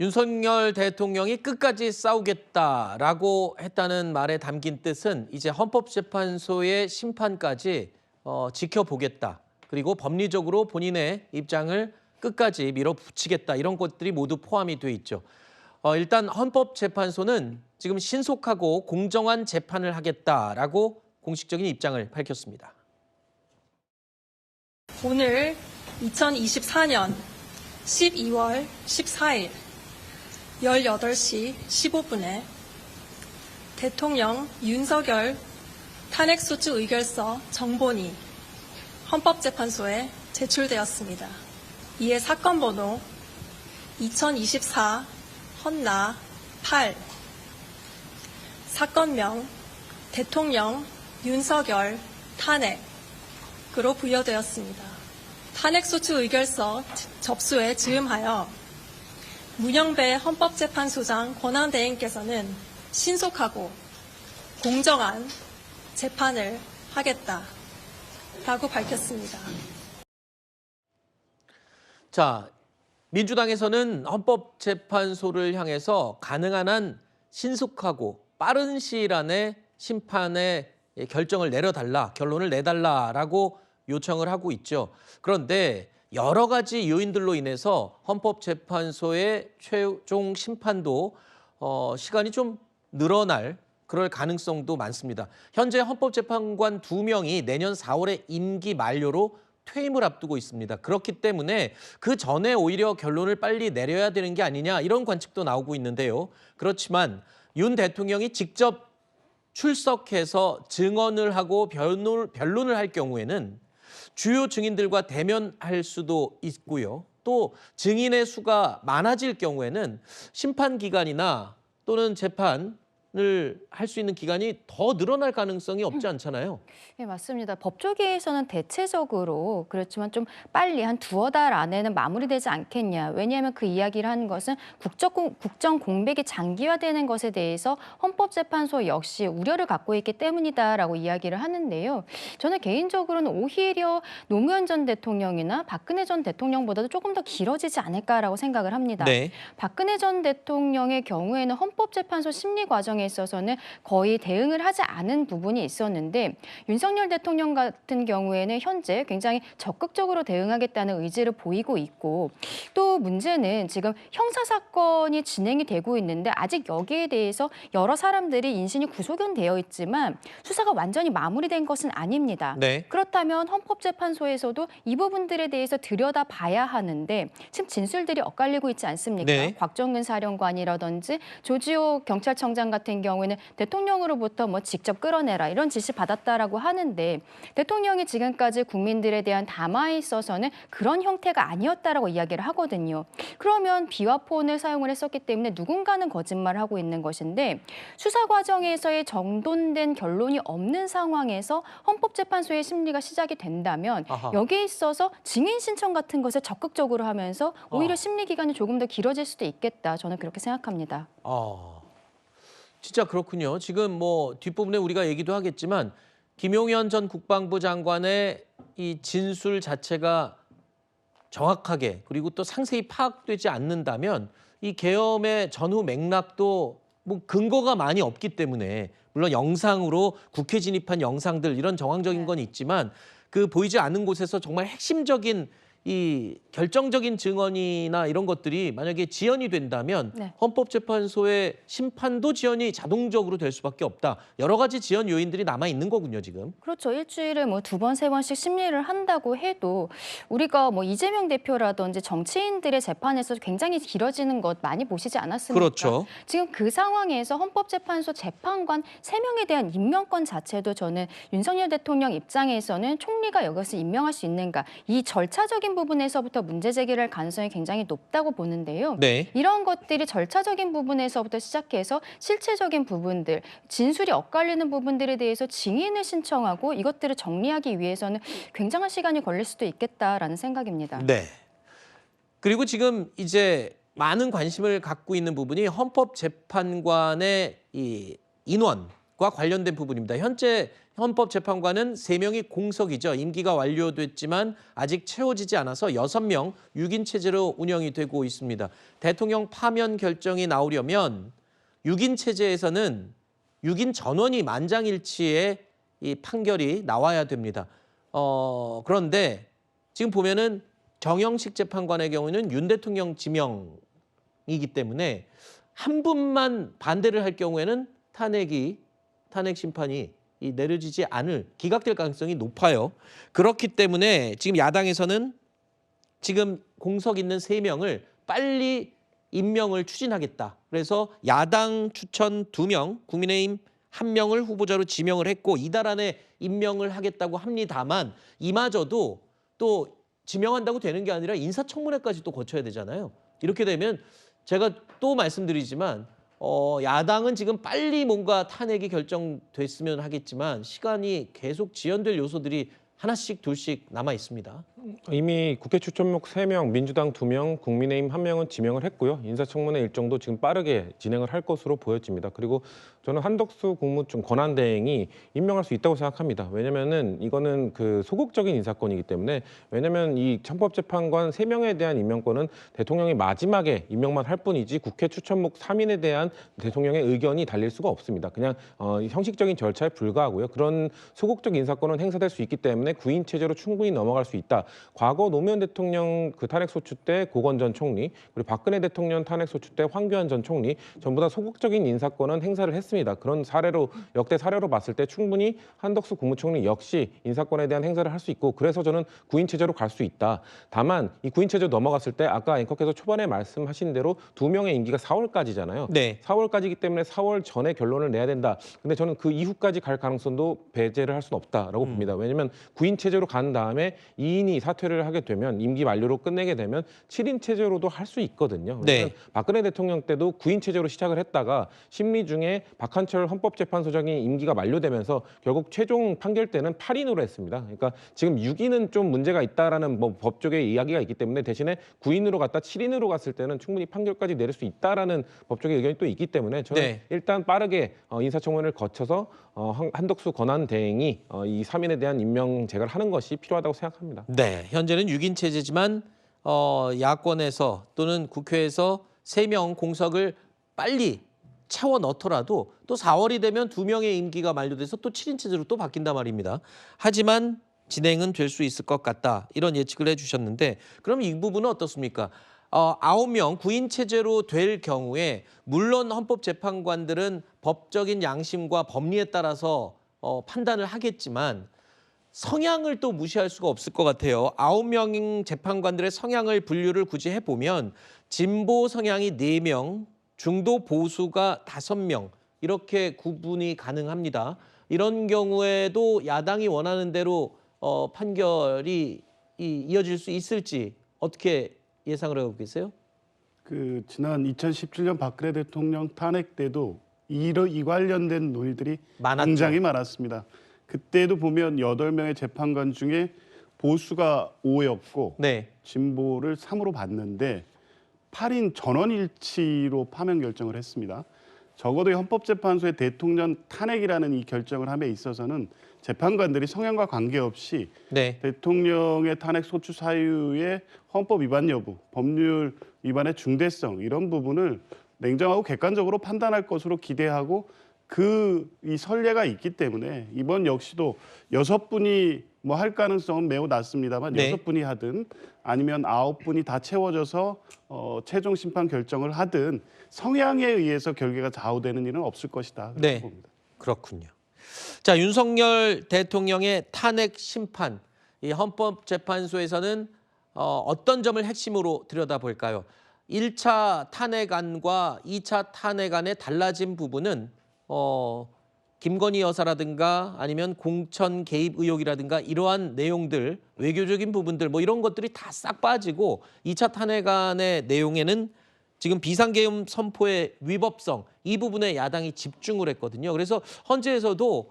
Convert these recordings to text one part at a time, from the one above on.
윤석열 대통령이 끝까지 싸우겠다라고 했다는 말에 담긴 뜻은 이제 헌법재판소의 심판까지 지켜보겠다. 그리고 법리적으로 본인의 입장을 끝까지 밀어붙이겠다. 이런 것들이 모두 포함이 돼 있죠. 일단 헌법재판소는 지금 신속하고 공정한 재판을 하겠다라고 공식적인 입장을 밝혔습니다. 오늘 2024년 12월 14일 18시 15분에 대통령 윤석열 탄핵소추 의결서 정본이 헌법재판소에 제출되었습니다. 이에 사건 번호 2024 헌나 8 사건명 대통령 윤석열 탄핵으로 부여되었습니다. 탄핵소추 의결서 접수에 즈음하여 문영배 헌법재판소장 권한대행께서는 신속하고 공정한 재판을 하겠다라고 밝혔습니다. 자, 민주당에서는 헌법재판소를 향해서 가능한 한 신속하고 빠른 시일 안에 심판의 결정을 내려달라, 결론을 내달라라고 요청을 하고 있죠. 그런데 여러 가지 요인들로 인해서 헌법재판소의 최종 심판도 시간이 좀 늘어날 그럴 가능성도 많습니다. 현재 헌법재판관 2명이 내년 4월에 임기 만료로 퇴임을 앞두고 있습니다. 그렇기 때문에 그 전에 오히려 결론을 빨리 내려야 되는 게 아니냐 이런 관측도 나오고 있는데요. 그렇지만 윤 대통령이 직접 출석해서 증언을 하고 변론을 할 경우에는 주요 증인들과 대면할 수도 있고요. 또 증인의 수가 많아질 경우에는 심판 기간이나 또는 재판을 할 수 있는 기간이 더 늘어날 가능성이 없지 않잖아요. 네, 맞습니다. 법조계에서는 대체적으로 그렇지만 좀 빨리 한 2달 안에는 마무리되지 않겠냐. 왜냐하면 그 이야기를 하는 것은 국정 공백이 장기화되는 것에 대해서 헌법재판소 역시 우려를 갖고 있기 때문이다라고 이야기를 하는데요. 저는 개인적으로는 오히려 노무현 전 대통령이나 박근혜 전 대통령보다도 조금 더 길어지지 않을까라고 생각을 합니다. 네. 박근혜 전 대통령의 경우에는 헌법재판소 심리 과정에 있어서는 거의 대응을 하지 않은 부분이 있었는데 윤석열 대통령 같은 경우에는 현재 굉장히 적극적으로 대응하겠다는 의지를 보이고 있고 또 문제는 지금 형사사건이 진행이 되고 있는데 아직 여기에 대해서 여러 사람들이 인신이 구속은 있지만 수사가 완전히 마무리된 것은 아닙니다. 네. 그렇다면 헌법재판소에서도 이 부분들에 대해서 들여다봐야 하는데 지금 진술들이 엇갈리고 있지 않습니까? 네. 곽정근 사령관이라든지 조지호 경찰청장 같은 경우에는 대통령으로부터 뭐 직접 끌어내라 이런 지시 받았다라고 하는데 대통령이 지금까지 국민들에 대한 담화에 있어서는 그런 형태가 아니었다라고 이야기를 하거든요. 그러면 비화폰을 사용을 했었기 때문에 누군가는 거짓말을 하고 있는 것인데 수사 과정에서의 정돈된 결론이 없는 상황에서 헌법재판소의 심리가 시작이 된다면 아하. 여기에 있어서 증인 신청 같은 것을 적극적으로 하면서 오히려 심리 기간이 조금 더 길어질 수도 있겠다. 저는 그렇게 생각합니다. 진짜 그렇군요. 지금 뭐 뒷부분에 우리가 얘기도 하겠지만 김용현 전 국방부 장관의 이 진술 자체가 정확하게 그리고 또 상세히 파악되지 않는다면 이 계엄의 전후 맥락도 뭐 근거가 많이 없기 때문에 물론 영상으로 국회 진입한 영상들 이런 정황적인 건 있지만 그 보이지 않는 곳에서 정말 핵심적인 이 결정적인 증언이나 이런 것들이 만약에 지연이 된다면 네. 헌법재판소의 심판도 지연이 자동적으로 될 수밖에 없다. 여러 가지 지연 요인들이 남아 있는 거군요, 지금. 그렇죠. 일주일에 뭐 2번, 3번씩 심리를 한다고 해도 우리가 뭐 이재명 대표라든지 정치인들의 재판에서 굉장히 길어지는 것 많이 보시지 않았습니까? 그렇죠. 지금 그 상황에서 헌법재판소 재판관 3명에 대한 임명권 자체도 저는 윤석열 대통령 입장에서는 총리가 여기서 임명할 수 있는가 이 절차적인 부분에서부터 문제 제기를 할 가능성이 굉장히 높다고 보는데요. 네. 이런 것들이 절차적인 부분에서부터 시작해서 실체적인 부분들, 진술이 엇갈리는 부분들에 대해서 증인을 신청하고 이것들을 정리하기 위해서는 굉장한 시간이 걸릴 수도 있겠다라는 생각입니다. 네. 그리고 지금 이제 많은 관심을 갖고 있는 부분이 헌법재판관의 이 인원 과 관련된 부분입니다. 현재 헌법재판관은 3명이 공석이죠. 임기가 완료됐지만 아직 채워지지 않아서 6명 6인 체제로 운영이 되고 있습니다. 대통령 파면 결정이 나오려면 6인 체제에서는 6인 전원이 만장일치의 이 판결이 나와야 됩니다. 그런데 지금 보면은 정영식 재판관의 경우는 윤 대통령 지명이기 때문에 한 분만 반대를 할 경우에는 탄핵 심판이 내려지지 않을 기각될 가능성이 높아요. 그렇기 때문에 지금 야당에서는 지금 공석 있는 3명을 빨리 임명을 추진하겠다. 그래서 야당 추천 2명, 국민의힘 1명을 후보자로 지명을 했고 이달 안에 임명을 하겠다고 합니다만 이마저도 또 지명한다고 되는 게 아니라 인사청문회까지 또 거쳐야 되잖아요. 이렇게 되면 제가 또 말씀드리지만 야당은 지금 빨리 뭔가 탄핵이 결정됐으면 하겠지만 시간이 계속 지연될 요소들이 하나씩 둘씩 남아 있습니다. 이미 국회 추천목 3명, 민주당 2명, 국민의힘 1명은 지명을 했고요. 인사청문회 일정도 지금 빠르게 진행을 할 것으로 보여집니다. 그리고 저는 한덕수 국무총 권한대행이 임명할 수 있다고 생각합니다. 왜냐면은 이거는 그 소극적인 인사권이기 때문에 왜냐면 이 헌법재판관 3명에 대한 임명권은 대통령이 마지막에 임명만 할 뿐이지 국회 추천목 3인에 대한 대통령의 의견이 달릴 수가 없습니다. 그냥 형식적인 절차에 불과하고요. 그런 소극적 인사권은 행사될 수 있기 때문에 구인 체제로 충분히 넘어갈 수 있다. 과거 노무현 대통령 그 탄핵소추 때 고건 전 총리, 그리고 박근혜 대통령 탄핵소추 때 황교안 전 총리 전부 다 소극적인 인사권은 행사를 했습니다. 그런 사례로 역대 사례로 봤을 때 충분히 한덕수 국무총리 역시 인사권에 대한 행사를 할 수 있고 그래서 저는 구인 체제로 갈 수 있다. 다만 이 구인 체제로 넘어갔을 때 아까 앵커께서 초반에 말씀하신 대로 2명의 임기가 4월까지잖아요. 네. 4월까지이기 때문에 4월 전에 결론을 내야 된다. 근데 저는 그 이후까지 갈 가능성도 배제를 할 수는 없다라고 봅니다. 왜냐하면 구인 체제로 간 다음에 2인이 사퇴를 하게 되면 임기 만료로 끝내게 되면 7인 체제로도 할 수 있거든요. 네. 박근혜 대통령 때도 9인 체제로 시작을 했다가 심리 중에 박한철 헌법재판소장이 임기가 만료되면서 결국 최종 판결 때는 8인으로 했습니다. 그러니까 지금 6인은 좀 문제가 있다라는 뭐 법조계의 이야기가 있기 때문에 대신에 9인으로 갔다 7인으로 갔을 때는 충분히 판결까지 내릴 수 있다라는 법조계 의견이 또 있기 때문에 저는 네. 일단 빠르게 인사청문회를 거쳐서 한덕수 권한대행이 이 3인에 대한 임명 제거를 하는 것이 필요하다고 생각합니다. 네, 현재는 6인 체제지만 야권에서 또는 국회에서 3명 공석을 빨리 채워 넣더라도 또 4월이 되면 2명의 임기가 만료돼서 또 7인 체제로 또 바뀐단 말입니다. 하지만 진행은 될 수 있을 것 같다. 이런 예측을 해주셨는데 그럼 이 부분은 어떻습니까? 9명 9인 체제로 될 경우에 물론 헌법재판관들은 법적인 양심과 법리에 따라서 판단을 하겠지만 성향을 또 무시할 수가 없을 것 같아요. 9명 재판관들의 성향을 분류를 굳이 해보면 진보 성향이 4명, 중도 보수가 5명 이렇게 구분이 가능합니다. 이런 경우에도 야당이 원하는 대로 판결이 이어질 수 있을지 어떻게 예상을 하고 계세요? 그 지난 2017년 박근혜 대통령 탄핵 때도 이 관련된 논의들이 많았죠. 굉장히 많았습니다. 그때도 보면 8명의 재판관 중에 보수가 5였고 네. 진보를 3으로 봤는데 8인 전원일치로 파면 결정을 했습니다. 적어도 헌법재판소의 대통령 탄핵이라는 이 결정을 함에 있어서는 재판관들이 성향과 관계없이 네. 대통령의 탄핵 소추 사유의 헌법 위반 여부, 법률 위반의 중대성 이런 부분을 냉정하고 객관적으로 판단할 것으로 기대하고 이 선례가 있기 때문에 이번 역시도 6분이 뭐 할 가능성은 매우 낮습니다만 네. 6분이 하든 아니면 9분이 다 채워져서 최종 심판 결정을 하든 성향에 의해서 결계가 좌우되는 일은 없을 것이다. 그렇게 네. 봅니다. 그렇군요. 자, 윤석열 대통령의 탄핵 심판, 이 헌법재판소에서는 어떤 점을 핵심으로 들여다볼까요? 1차 탄핵안과 2차 탄핵안의 달라진 부분은 김건희 여사라든가 아니면 공천 개입 의혹이라든가 이러한 내용들, 외교적인 부분들 뭐 이런 것들이 다 싹 빠지고 2차 탄핵안의 내용에는 지금 비상계엄 선포의 위법성 이 부분에 야당이 집중을 했거든요. 그래서 헌재에서도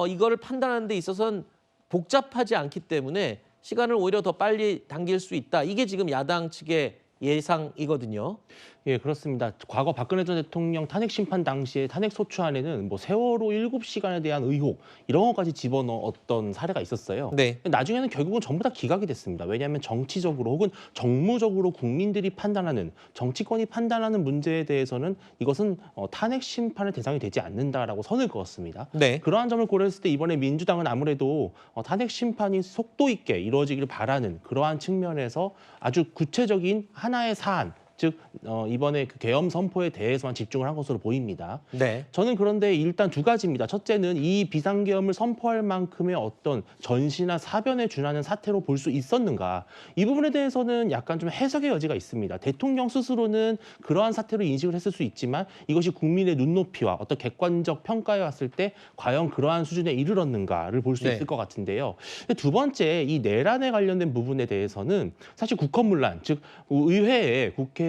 이거를 판단하는 데 있어서는 복잡하지 않기 때문에 시간을 오히려 더 빨리 당길 수 있다. 이게 지금 야당 측의 예상이거든요. 예, 그렇습니다. 과거 박근혜 전 대통령 탄핵 심판 당시에 탄핵 소추안에는 뭐 세월호 7시간에 대한 의혹 이런 것까지 집어넣었던 사례가 있었어요. 네. 나중에는 결국은 전부 다 기각이 됐습니다. 왜냐하면 정치적으로 혹은 정무적으로 국민들이 판단하는 정치권이 판단하는 문제에 대해서는 이것은 탄핵 심판의 대상이 되지 않는다라고 선을 그었습니다. 네. 그러한 점을 고려했을 때 이번에 민주당은 아무래도 탄핵 심판이 속도 있게 이루어지기를 바라는 그러한 측면에서 아주 구체적인 하나의 사안, 즉 이번에 그 계엄 선포에 대해서만 집중을 한 것으로 보입니다. 네. 저는 그런데 일단 두 가지입니다. 첫째는 이 비상계엄을 선포할 만큼의 어떤 전시나 사변에 준하는 사태로 볼 수 있었는가. 이 부분에 대해서는 약간 좀 해석의 여지가 있습니다. 대통령 스스로는 그러한 사태로 인식을 했을 수 있지만 이것이 국민의 눈높이와 어떤 객관적 평가에 왔을 때 과연 그러한 수준에 이르렀는가를 볼 수 네. 있을 것 같은데요. 두 번째, 이 내란에 관련된 부분에 대해서는 사실 국헌문란, 즉 의회에 국회의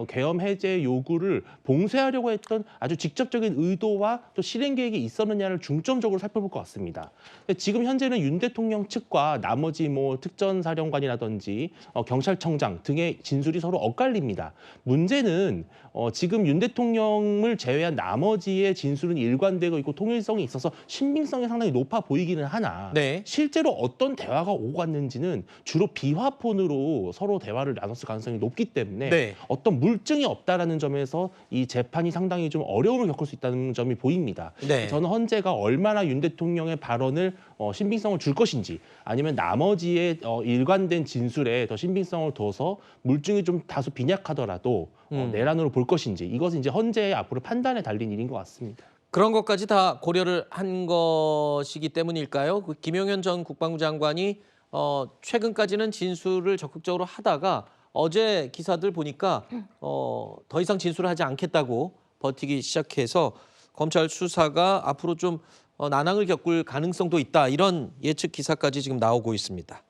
계엄 해제 요구를 봉쇄하려고 했던 아주 직접적인 의도와 또 실행 계획이 있었느냐를 중점적으로 살펴볼 것 같습니다. 지금 현재는 윤 대통령 측과 나머지 뭐 특전사령관이라든지 경찰청장 등의 진술이 서로 엇갈립니다. 문제는 지금 윤 대통령을 제외한 나머지의 진술은 일관되고 있고 통일성이 있어서 신빙성이 상당히 높아 보이기는 하나 네. 실제로 어떤 대화가 오고 갔는지는 주로 비화폰으로 서로 대화를 나눴을 가능성이 높기 때문에 네. 어떤 물증이 없다라는 점에서 이 재판이 상당히 좀 어려움을 겪을 수 있다는 점이 보입니다. 네. 저는 헌재가 얼마나 윤 대통령의 발언을 신빙성을 줄 것인지 아니면 나머지의 일관된 진술에 더 신빙성을 둬서 물증이 좀 다소 빈약하더라도 내란으로 볼 것인지 이것은 이제 헌재의 앞으로 판단에 달린 일인 것 같습니다. 그런 것까지 다 고려를 한 것이기 때문일까요? 그 김용현 전 국방부 장관이 최근까지는 진술을 적극적으로 하다가 어제 기사들 보니까 더 이상 진술을 하지 않겠다고 버티기 시작해서 검찰 수사가 앞으로 좀 난항을 겪을 가능성도 있다. 이런 예측 기사까지 지금 나오고 있습니다.